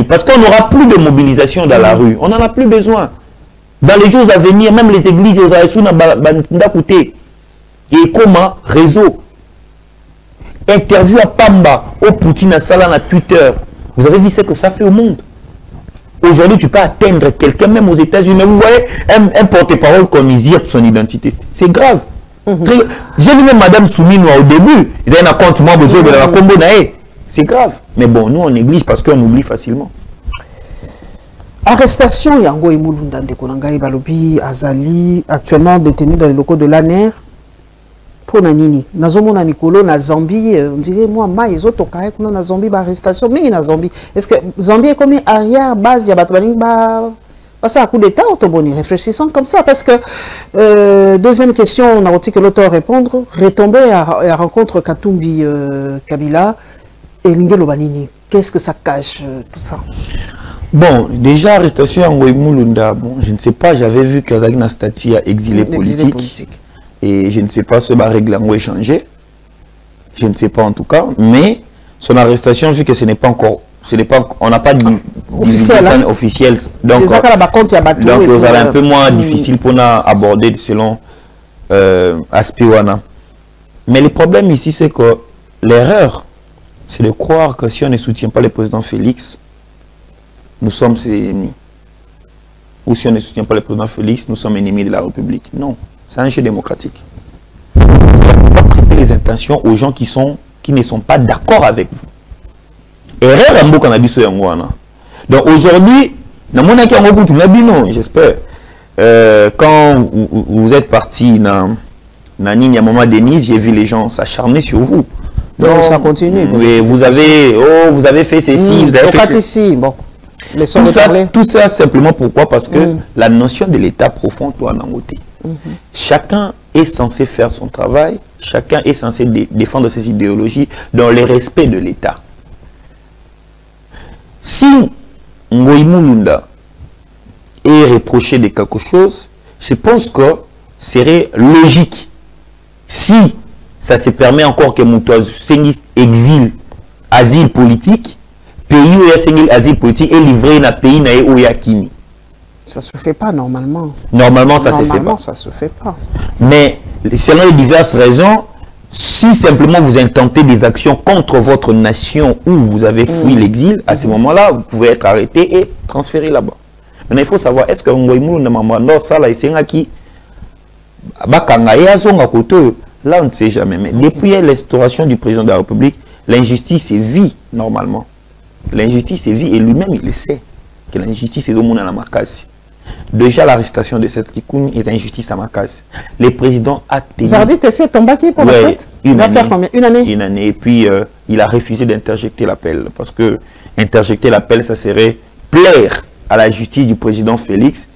Parce qu'on n'aura plus de mobilisation dans la rue. On n'en a plus besoin. Dans les jours à venir, même les églises, et comment réseau. Interview à Pamba, au Poutine à Salah, à Twitter. Vous avez vu ce que ça fait au monde. Aujourd'hui, tu peux atteindre quelqu'un, même aux États-Unis. Mais vous voyez, un porte-parole comme usurpe son identité. C'est grave. J'ai vu même Madame Soumino au début. Ils avaient un compte moi besoin de la combo naé. C'est grave. Mais bon, nous on néglige parce qu'on oublie facilement. Arrestation Yango Imulunda de Konangai Balobi Azali, actuellement détenu dans les locaux de l'ANER. Pour Nanini. Nazomona Mikolo, na Zambie, on dirait moi, ils ont tokaï, na Zambie, arrestation, mais na Zambie. Est-ce que Zambie est comme arrière base, il y a passer à coup d'état, réfléchissons comme ça, parce que deuxième question, on a aussi que l'auteur répondre, retomber à rencontre Katumbi Kabila et Lingelo Banini. Qu'est-ce que ça cache, tout ça? Bon, déjà, arrestation en Mulunda, bon, je ne sais pas, j'avais vu qu'Azali Stati a exilé politique. Et je ne sais pas si la règle a changé. Je ne sais pas en tout cas, mais son arrestation, vu que ce n'est pas encore... on n'a pas de officiel, donc vous avez un peu moins difficile pour nous aborder selon aspect wana. Mais le problème ici, c'est que l'erreur, c'est de croire que si on ne soutient pas le président Félix, nous sommes ses ennemis. Ou si on ne soutient pas le président Félix, nous sommes ennemis de la République. Non, c'est un jeu démocratique. On ne peut pas prêter les intentions aux gens qui ne sont pas d'accord avec vous. Erreur en a dit. Donc aujourd'hui, j'espère, quand vous êtes parti dans Nini à Maman Denise, j'ai vu les gens s'acharner sur vous. Donc, ça continue. Oui, vous avez fait ceci, vous avez fait ici, bon. Tout ça simplement pourquoi? Parce que la notion de l'État profond doit en ôter. Chacun est censé faire son travail, chacun est censé défendre ses idéologies dans le respect de l'État. Si Ngoï Mulunda est reproché de quelque chose, je pense que serait logique si ça se permet encore que Moutoaz exil, asile politique, pays où il y a asile politique est livré dans le pays où il y a Kimi. Ça se fait pas normalement. Normalement, ça se fait pas. Ça se fait pas. Mais selon les diverses raisons, si simplement vous intentez des actions contre votre nation où vous avez fui l'exil, à ce moment-là, vous pouvez être arrêté et transféré là-bas. Maintenant, il faut savoir, est-ce que là, on ne sait jamais. Mais depuis l'instauration du président de la République, l'injustice est vie, normalement. L'injustice est vie, et lui-même, il le sait, que l'injustice est au monde à la Makasi. Déjà, l'arrestation de cette Kikouni est injustice à Makasi. Le président a tenu... Verdict, c'est tombé qui pour la fête? Il va faire combien? Une année? Une année. Et puis, il a refusé d'interjecter l'appel. Parce que interjecter l'appel, ça serait plaire à la justice du président Félix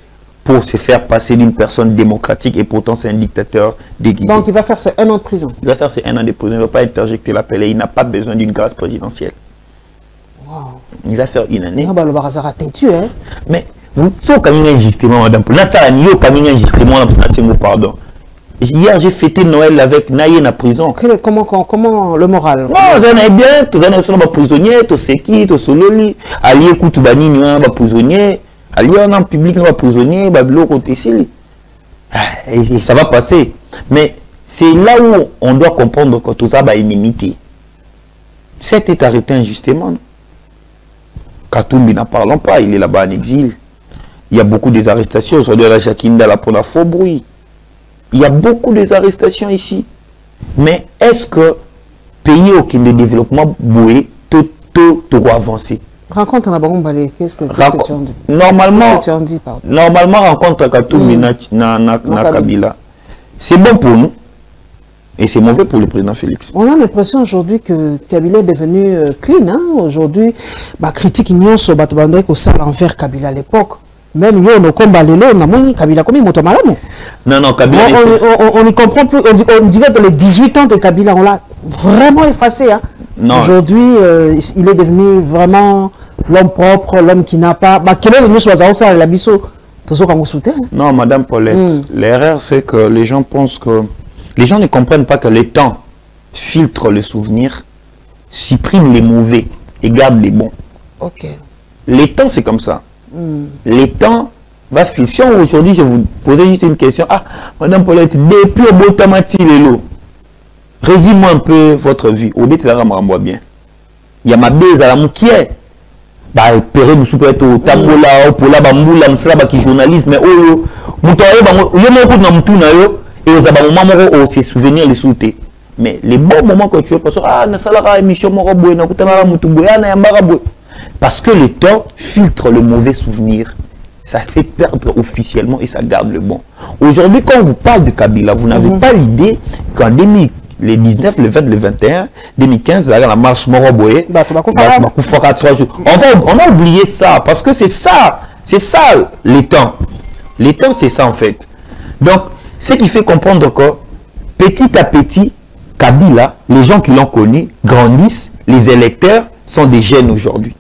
pour se faire passer d'une personne démocratique et pourtant c'est un dictateur déguisé. Donc il va faire ses 1 an de prison. Il va faire ses 1 an de prison, il ne va pas interjecter l'appel et il n'a pas besoin d'une grâce présidentielle. Wow. Il va faire une année. Ah bah le Barazara têtu, hein. Mais vous savez quand même injustement, madame. Là, ça a nié quand même injustement, pardon. Hier, j'ai fêté Noël avec Naye en prison. Comment le moral? Non, ça n'est bien, tous les gens sont prisonniers, tous ceux qui, tous sololi, alliés, écoute, bani, nous sommes prisonniers. Alliés en public, nous sommes prisonniers, babilo, côté ici. Et ça va passer. Mais c'est là où on doit comprendre que tout ça va inimité. Cet est arrêté injustement. Katumbi, n'en parlons pas, il est là-bas en exil. Il y a beaucoup d'arrestations. Aujourd'hui, la Jakinda, là, pour la faux bruit. Il y a beaucoup d'arrestations ici. Mais est-ce que pays aucun de développement boué, tout doit avancer? Rencontre en Abaroumbale, qu'est-ce que tu en dis? Normalement, rencontre Katumbi na Kabila. C'est bon pour nous. Et c'est mauvais pour le président Félix. On a l'impression aujourd'hui que Kabila est devenu clean. Hein? Aujourd'hui, critique union sur Batobandrek au salle envers Kabila à l'époque. Même yo no combat lelo on a moni Kabila comme moto malamu. Non Kabila. On n'y comprend plus. On dirait que les 18 ans de Kabila on l'a vraiment effacé. Hein? Aujourd'hui, il est devenu vraiment l'homme propre, l'homme qui n'a pas. Quel est le soit ça la biso? Non, Madame Paulette. L'erreur c'est que les gens pensent que les gens ne comprennent pas que le temps filtre le souvenir, supprime les mauvais et garde les bons. Ok. Le temps c'est comme ça. Le temps va filtrer. Si aujourd'hui je vous posais juste une question. Ah, Madame Paulette, depuis au Botamati Lelo, résume-moi un peu votre vie. Au début, bien. Il y a ma bise à la moukier. Péré nous souper au tabola, pour la bamboula, m'sala qui journaliste, mais oh, moutoye, yo moko na mutuna yo, et aux abamoma moko se souvenir les souté. Mais les bons moments que tu as passé, ah, na salara émission moko boy, na kutana la mutu boy, na yambara boy. Parce que le temps filtre le mauvais souvenir. Ça se fait perdre officiellement et ça garde le bon. Aujourd'hui, quand on vous parle de Kabila, vous n'avez pas l'idée qu'en 2000, les 19, le 20, le 21, 2015, la marche Moroboye, on a oublié ça parce que c'est ça les temps. Les temps, c'est ça en fait. Donc, ce qui fait comprendre que petit à petit, Kabila, les gens qui l'ont connu, grandissent, les électeurs sont des jeunes aujourd'hui.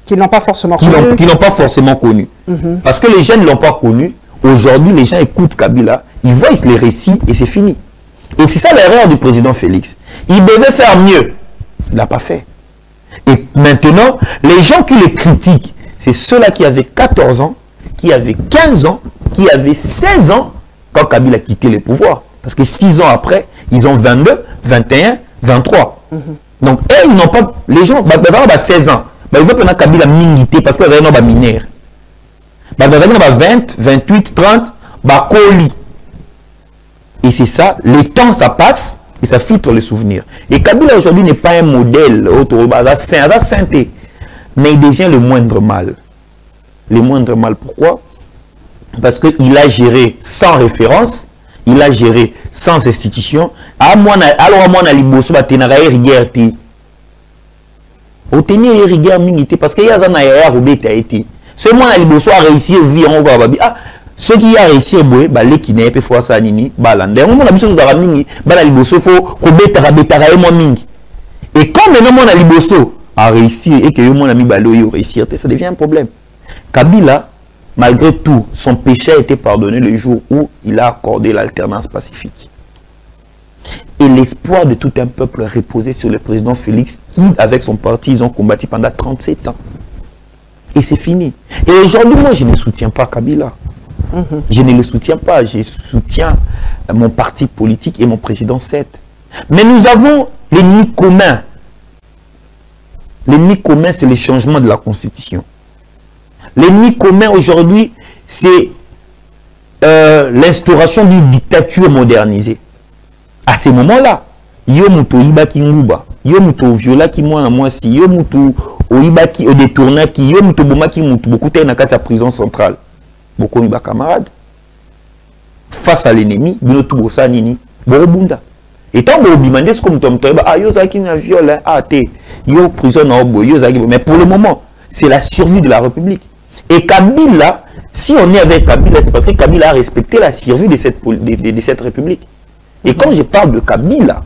Qui n'ont pas forcément connu. Qui n'ont pas forcément connu. Parce que les jeunes ne l'ont pas connu. Aujourd'hui, les gens écoutent Kabila, ils voient les récits et c'est fini. Et c'est ça l'erreur du président Félix. Il devait faire mieux. Il ne l'a pas fait. Et maintenant, les gens qui le critiquent, c'est ceux-là qui avaient 14 ans, qui avaient 15 ans, qui avaient 16 ans quand Kabila a quitté le pouvoir. Parce que 6 ans après, ils ont 22, 21, 23. Donc, ils n'ont pas... Les gens, ils ont 16 ans. Ils veulent prendre Kabila minité parce qu'ils ont mineur. Ils ont 20, 28, 30, colis. Et c'est ça, le temps ça passe et ça filtre les souvenirs. Et Kabila aujourd'hui n'est pas un modèle, sainteté, mais il devient le moindre mal. Le moindre mal, pourquoi? parce qu'il a géré sans référence, il a géré sans institution. Alors moi, on a liboso batenara rigueur te. Obtenir rigueur mingité parce qu'il y a un ailleurs au bête a été. Ce moi a liboso a réussi à vivre on va ah ce qui a réussi boy ba les qui n'est pas fois ça nini balande. On a besoin de la mingi ba liboso faut ko betara betara et moi mingi. Et quand maintenant mon a liboso a réussi et que mon ami balo y réussir, ça devient un problème. Kabila, malgré tout, son péché a été pardonné le jour où il a accordé l'alternance pacifique. Et l'espoir de tout un peuple reposait sur le président Félix qui, avec son parti, ils ont combattu pendant 37 ans. Et c'est fini. Et aujourd'hui, moi, je ne soutiens pas Kabila. Je ne le soutiens pas. Je soutiens mon parti politique et mon président 7. Mais nous avons l'ennemi commun. L'ennemi commun, c'est le changement de la Constitution. L'ennemi commun aujourd'hui, c'est l'instauration d'une dictature modernisée. À ce moment-là, yo muto ibaki nguba, yo muto viola ki mwana mwasi, yo muto oibaki détourna ki, yo muto bomaki muto beaucoup na kati ya prison centrale. Beaucoup mi ba camarades. Face à l'ennemi, bino tout bossa nini, borobunda. Et tant que vous demandez ce que vous avez ah yo zaki na viol ah te yo prison na obo yo zaki mais pour le moment, c'est la survie de la République. Et Kabila, si on est avec Kabila, c'est parce que Kabila a respecté la survie de cette République. Et quand je parle de Kabila,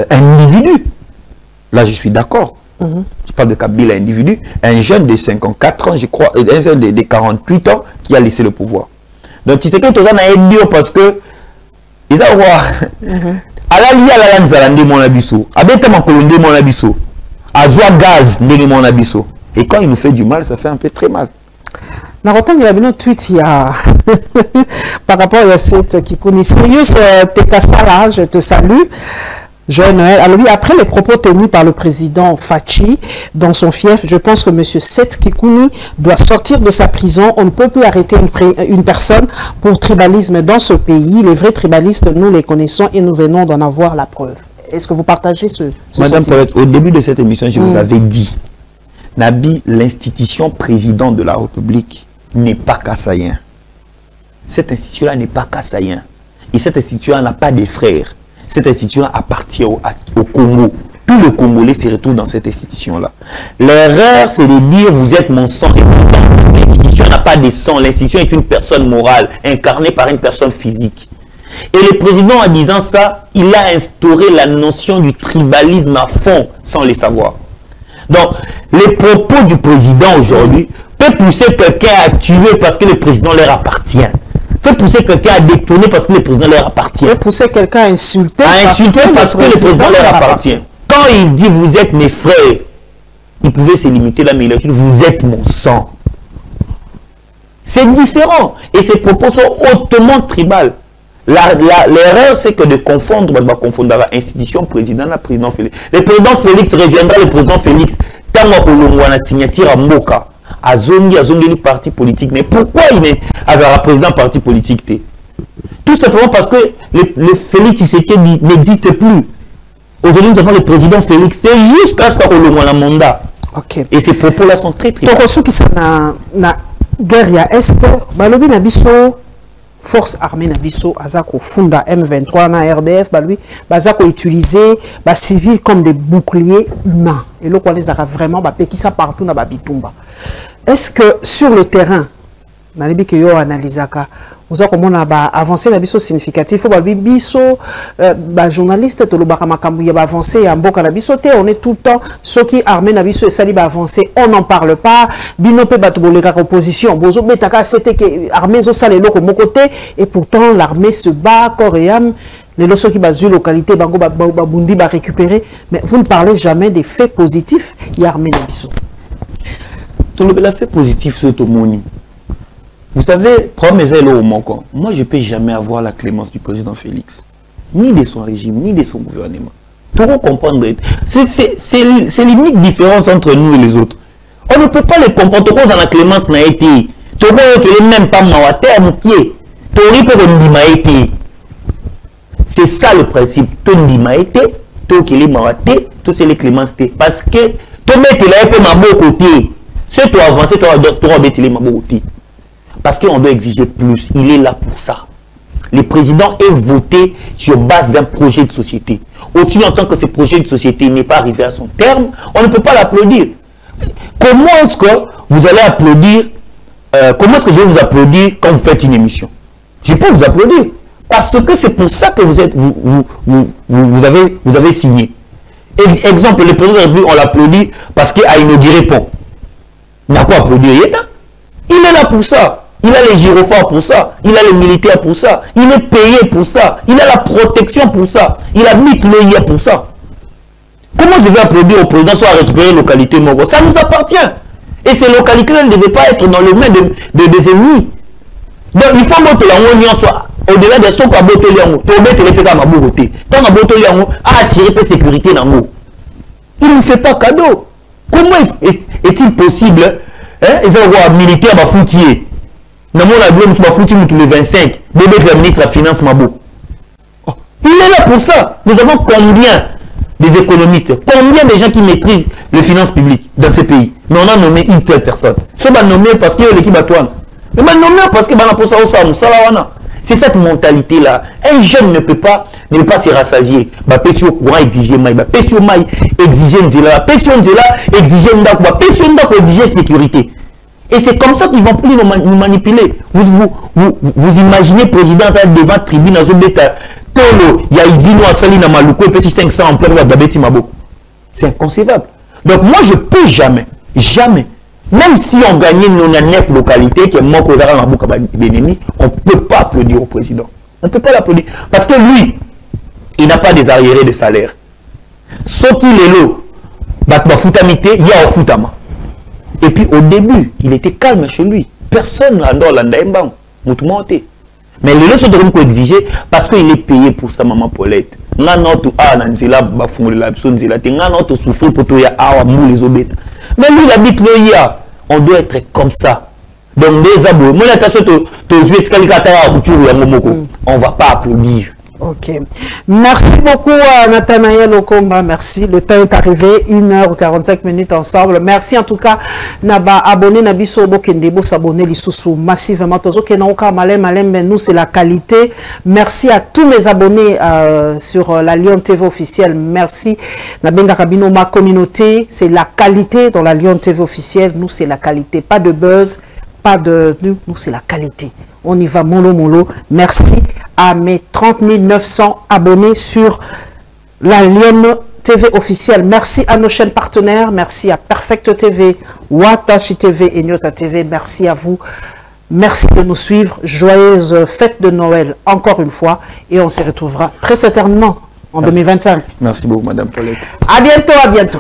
individu. Là, je suis d'accord. Je parle de Kabila individu, un jeune de 54 ans, je crois, un jeune de 48 ans qui a laissé le pouvoir. Donc, tu sais que tu as un bio parce que ils ont gaz, et quand il nous fait du mal, ça fait un peu très mal. Dans le temps, il y a un tweet par rapport à cette qui connaît sérieux, Tekasala, je te salue. Joël Noël. Alors oui, après les propos tenus par le président Fachi dans son fief, je pense que M. Seth Kikouni doit sortir de sa prison. On ne peut plus arrêter une personne pour tribalisme dans ce pays. Les vrais tribalistes, nous les connaissons et nous venons d'en avoir la preuve. Est-ce que vous partagez ce Madame Paulette, au début de cette émission, je vous avais dit, Nabi, l'institution président de la République n'est pas kassaïen. Cette institution-là n'est pas kassaïen. Et cette institution n'a pas de frères. Cette institution appartient au Congo. Tout le Congolais se retrouve dans cette institution-là. L'erreur, c'est de dire vous êtes mon sang et mon temps. L'institution n'a pas de sang. L'institution est une personne morale, incarnée par une personne physique. Et le président, en disant ça, il a instauré la notion du tribalisme à fond, sans le savoir. Donc, les propos du président aujourd'hui peuvent pousser quelqu'un à tuer parce que le président leur appartient. Fait pousser quelqu'un à détourner parce que le président leur appartient. Fait pousser quelqu'un à insulter, parce que le président leur appartient. Quand il dit vous êtes mes frères, il pouvait se limiter là, mais il a dit vous êtes mon sang. C'est différent. Et ces propos sont hautement tribales. L'erreur, c'est que de confondre, on va confondre l'institution président, la président Félix. Le président Félix reviendra le président Félix. Tant qu'on a signature à Moka. Azongi le parti politique. Mais pourquoi il est président parti politique? Tout simplement parce que le Félix Tshisekedi n'existe plus. Aujourd'hui, nous avons le président Félix. C'est jusqu'à ce qu'on ait un mandat. Okay. Et ces propos-là sont très très... Pour ceux qui sont dans guerre à Est, balobi nabiso force armée nabiso azako funda M23 na RDF balui bazako utiliser ba civils comme des boucliers humains. Et là quoi les a vraiment ba peki ça partout na babitumba. Est-ce que sur le terrain, dans les que yo analysaka, vous avez comment avancé la biso significatif, ba biso ba journaliste to lo ba makambu ya ba avancer ya mboka na biso te, on est tout le temps ceux qui armés na biso et sali ba avancer, on n'en parle pas, bino pe ba to boleka opposition, bozo betaka c'était que armée zo sale loko mon côté et pourtant l'armée se bat corps et âme. Les lorsqu'ils qui basent localité bango ba bundi ba récupérer, mais vous ne parlez jamais des faits positifs ya armée na biso. Le fait positif sur tout le monde. Vous savez, moi je ne peux jamais avoir la clémence du président Félix, ni de son régime, ni de son gouvernement. Tout le monde comprendre. C'est l'unique différence entre nous et les autres. On ne peut pas les comprendre. Tout le monde dans la clémence n'a été. Tout le monde n'est même pas mawater, qui est. Tout le monde n'a été. C'est ça le principe. Tout le monde n'a été. Tout le monde n'a été. Tout c'est les clémences. Parce que tout le monde est là pour ma beau côté. C'est toi avancer, toi embêter les mabouti. Parce qu'on doit exiger plus. Il est là pour ça. Le président est voté sur base d'un projet de société. Au-dessus, en tant que ce projet de société n'est pas arrivé à son terme, on ne peut pas l'applaudir. Comment est-ce que vous allez applaudir, comment est-ce que je vais vous applaudir quand vous faites une émission? Je peux vous applaudir. Parce que c'est pour ça que vous avez signé. Exemple, le président de la République, on l'applaudit parce qu'il a inauguré pont. Il n'a pas applaudi l'État. Il est là pour ça. Il a les gyrophares pour ça. Il a les militaires pour ça. Il est payé pour ça. Il a la protection pour ça. Il habite l'OIA pour ça. Comment je vais applaudir au président soit récupérer localité Moro? Ça nous appartient. Et ces localités-là ne devaient pas être dans les mains des ennemis. Donc il faut que l'Union soit au-delà de ce qu'on a voté pour mettre les PK à ma beauté. Tant qu'on a voté à assurer la sécurité dans l'eau. Il ne fait pas cadeau. Comment est-il possible, ils ont un militaire à foutier? Dans mon avion, nous sommes foutus tous les 25. Bébé le ministre de la Finance Mabo. Il est là pour ça. Nous avons combien des économistes, combien de gens qui maîtrisent les finances publiques dans ces pays? Mais on a nommé une seule personne. Ce va nommer parce qu'il y a l'équipe à toi. Mais on a nommé parce qu'il y a ça. C'est cette mentalité-là. Un jeune ne peut pas se rassasier. Pétio courant exiger maï. Pétio maï exiger nzela. Pétio nzela exiger ndako. Pétio ndako exiger sécurité. Et c'est comme ça qu'ils vont plus nous manipuler. Vous imaginez président devant la tribune à Zobeta. Tolo, il y a Izino à Salina Maluko et puis 500 emplois à Babeti Mabo. C'est inconcevable. Donc moi je peux jamais, même si on gagnait nos 9 localités qui est mort au Zara Mabouka Benemi, on ne peut pas applaudir au président. On ne peut pas l'applaudir. Parce que lui, il n'a pas des arriérés de salaire. Sauf qu'il est là, il y a au Foutama. Et puis au début, il était calme chez lui. Personne n'a l'andaïmbang. Mais les leçons de exiger parce qu'il est payé pour sa maman Paulette. On a notre souffrir pour les mais lui, il habite l'OIA. On doit être comme ça. Donc, les abos, on ne va pas applaudir. Ok. Merci beaucoup à Nathanaël Okomba. Merci. Le temps est arrivé. 1h45 ensemble. Merci en tout cas. Naba abonné Nabiso Bokendebo s'abonner l'issoussou massivement. Tozo Kenaoka Malem, mais nous c'est la qualité. Merci à tous mes abonnés sur la Lyon TV officielle. Merci. Nabenga Kabino, ma communauté. C'est la qualité dans la Lyon TV officielle. Nous c'est la qualité. Pas de buzz. Pas de... Nous c'est la qualité. On y va mollo. Merci à mes 30 900 abonnés sur la Lyon TV officielle. Merci à nos chaînes partenaires. Merci à Perfect TV, Watashi TV et Nyota TV. Merci à vous. Merci de nous suivre. Joyeuse fête de Noël encore une fois. Et on se retrouvera très certainement en 2025. Merci beaucoup, Madame Paulette. À bientôt.